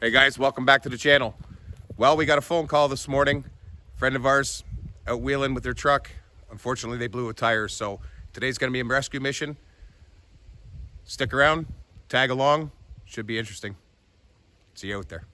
Hey guys, welcome back to the channel. Well, we got a phone call this morning. A friend of ours out wheeling with their truck. Unfortunately, they blew a tire, so today's gonna be a rescue mission. Stick around, tag along, should be interesting. See you out there.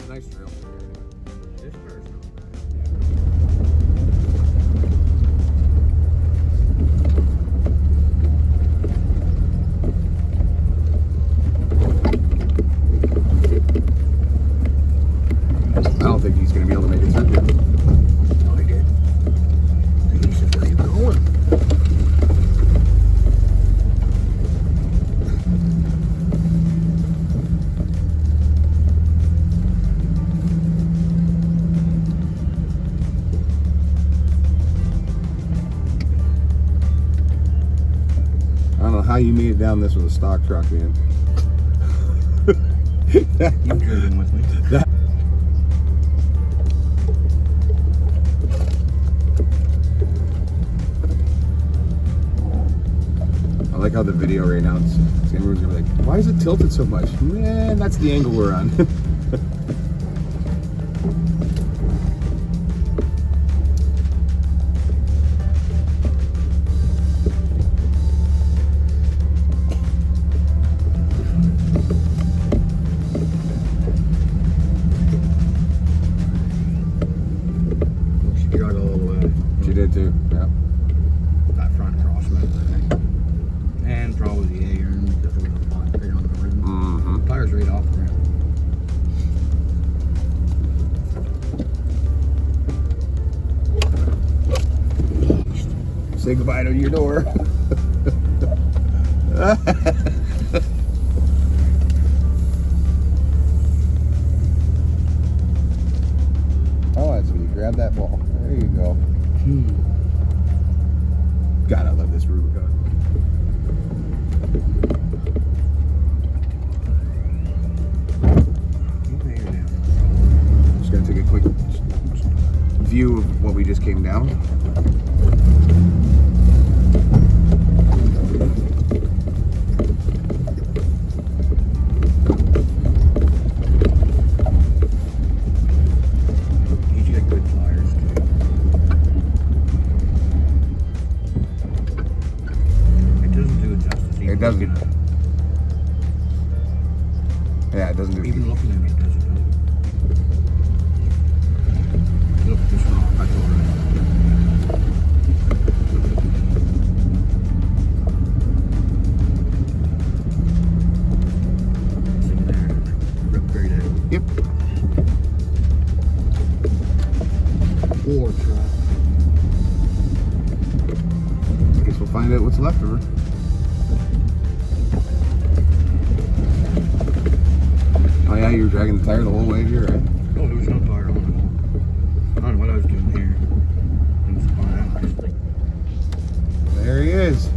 Nice trail. This bird's not bad. I don't think he's going to be able to make it through here. No, he did. I think he's just keep going. I don't know how you made it down this with a stock truck, man. You've driven with me. I like how the video right now, everyone's gonna be like, why is it tilted so much? Man, that's the angle we're on. She drug all the way. She did too, yeah. That front crosswind, I think. And probably the A-arm because it was a flat right on the rim. Mm-hmm. Tires right off the rim. Say goodbye to your door. Oh, that's when you grab that ball. There you go. God, I love this Rubicon. Just gonna take a quick view of what we just came down. You get good tires too. It doesn't do it justice. It doesn't. Yeah, it doesn't do Even looking at it, it doesn't. Look at this rock. I told her. Sitting there, rip right out. Yep. Poor truck. I guess we'll find out what's left of her. Oh yeah, you were dragging the tire the whole way here, right? No, there was no tire on it. I don't know what I was doing here. It was fine. I just like, There he is.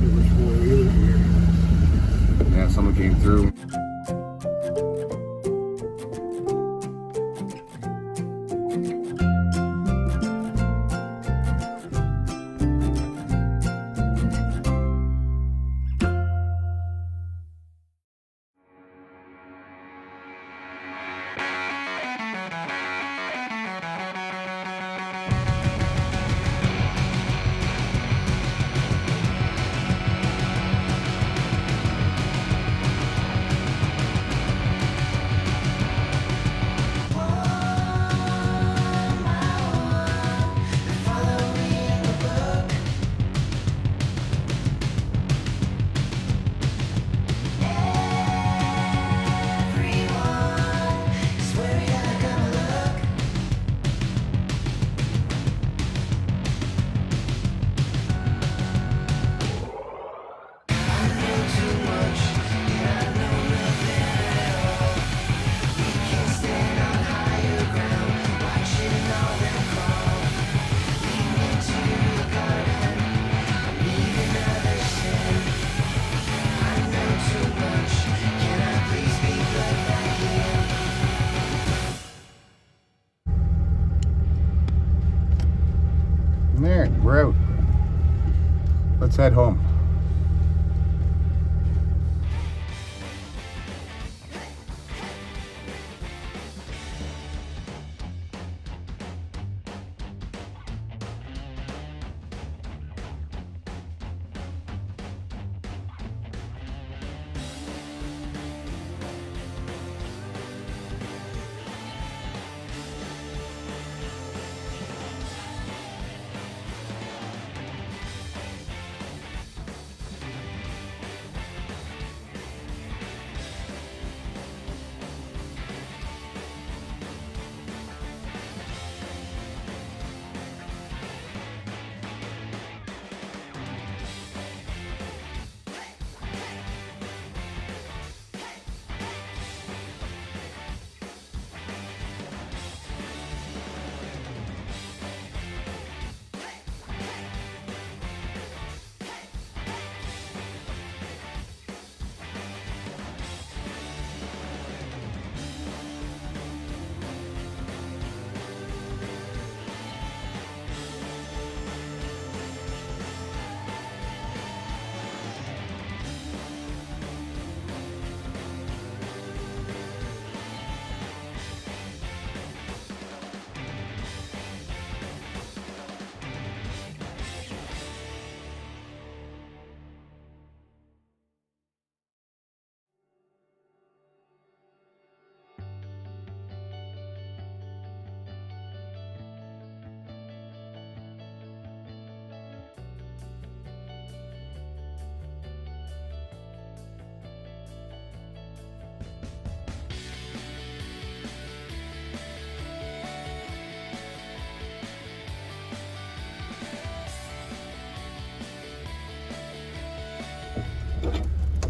it was four-wheeler here. Yeah, someone came through. right, we're out. Let's head home.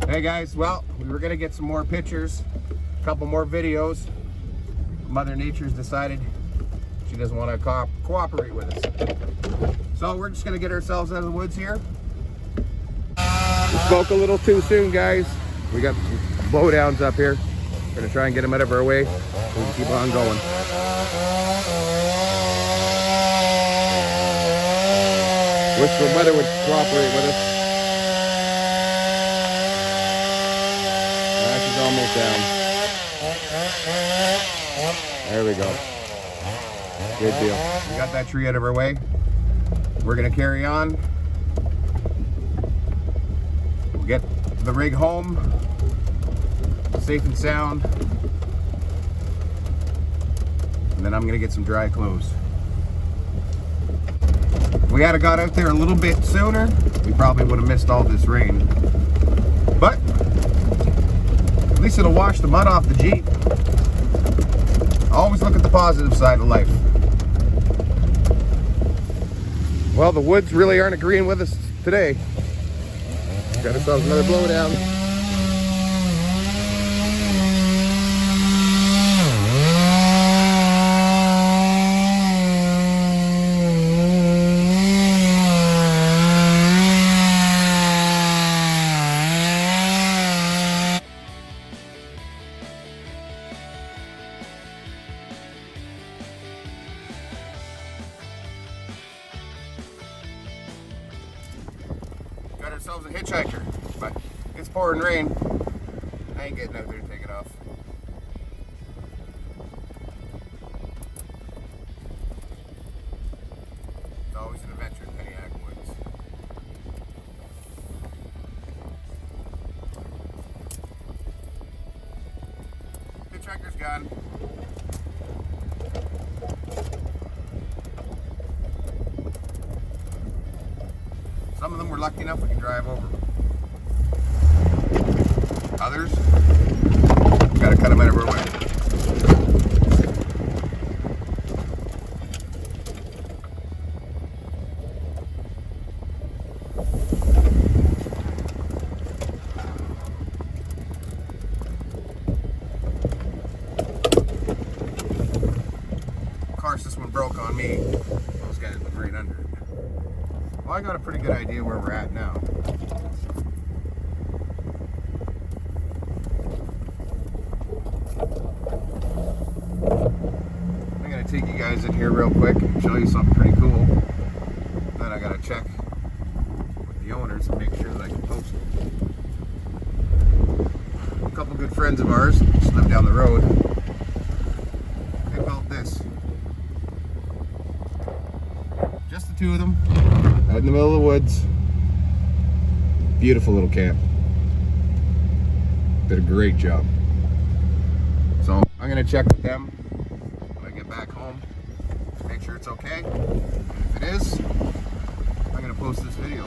Hey guys, well, we were gonna get some more pictures, a couple more videos. Mother Nature's decided she doesn't want to cooperate with us. So we're just gonna get ourselves out of the woods here. We spoke a little too soon, guys. We got blowdowns up here. We're gonna try and get them out of our way. We can keep on going. Wish the weather would cooperate with us. Ash is almost down. There we go. Good deal. We got that tree out of our way. We're gonna carry on. We'll get the rig home, safe and sound. And then I'm gonna get some dry clothes. If we had got out there a little bit sooner, we probably would have missed all this rain. But at least it'll wash the mud off the Jeep. Always look at the positive side of life. Well, the woods really aren't agreeing with us today. Got ourselves another blowdown. Got ourselves a hitchhiker, but it's pouring rain. I ain't getting out there to take it off. It's always an adventure in Pennyag Woods. Hitchhiker's gone. Some of them were lucky enough we could drive over. Others, gotta cut them out of our way. Of course, this one broke on me. Those guys went right under it. Well, I got a pretty good idea where we're at now. I'm gonna take you guys in here real quick and show you something pretty cool that I gotta check with the owners and make sure that I can post it. A couple good friends of ours just live down the road. They built this. Just the two of them, out in the middle of the woods. Beautiful little camp. Did a great job. So I'm gonna check with them when I get back home, make sure it's okay. And if it is, I'm gonna post this video.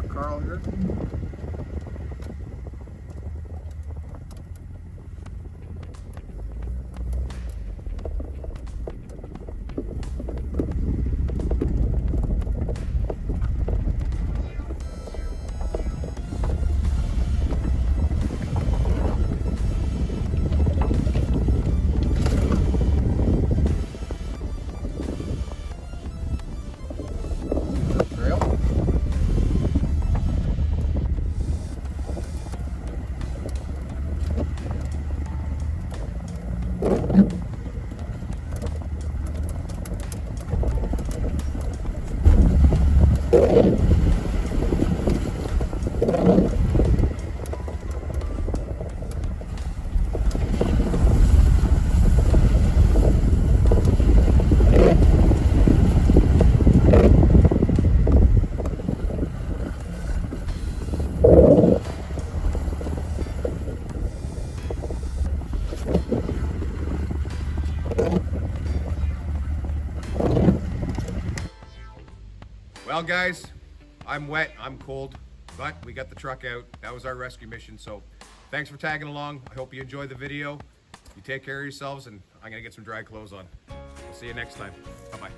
Carl here. Well, guys, I'm wet, I'm cold, but we got the truck out. That was our rescue mission. So thanks for tagging along. I hope you enjoyed the video. You take care of yourselves, and I'm gonna get some dry clothes on. We'll see you next time. Bye-bye.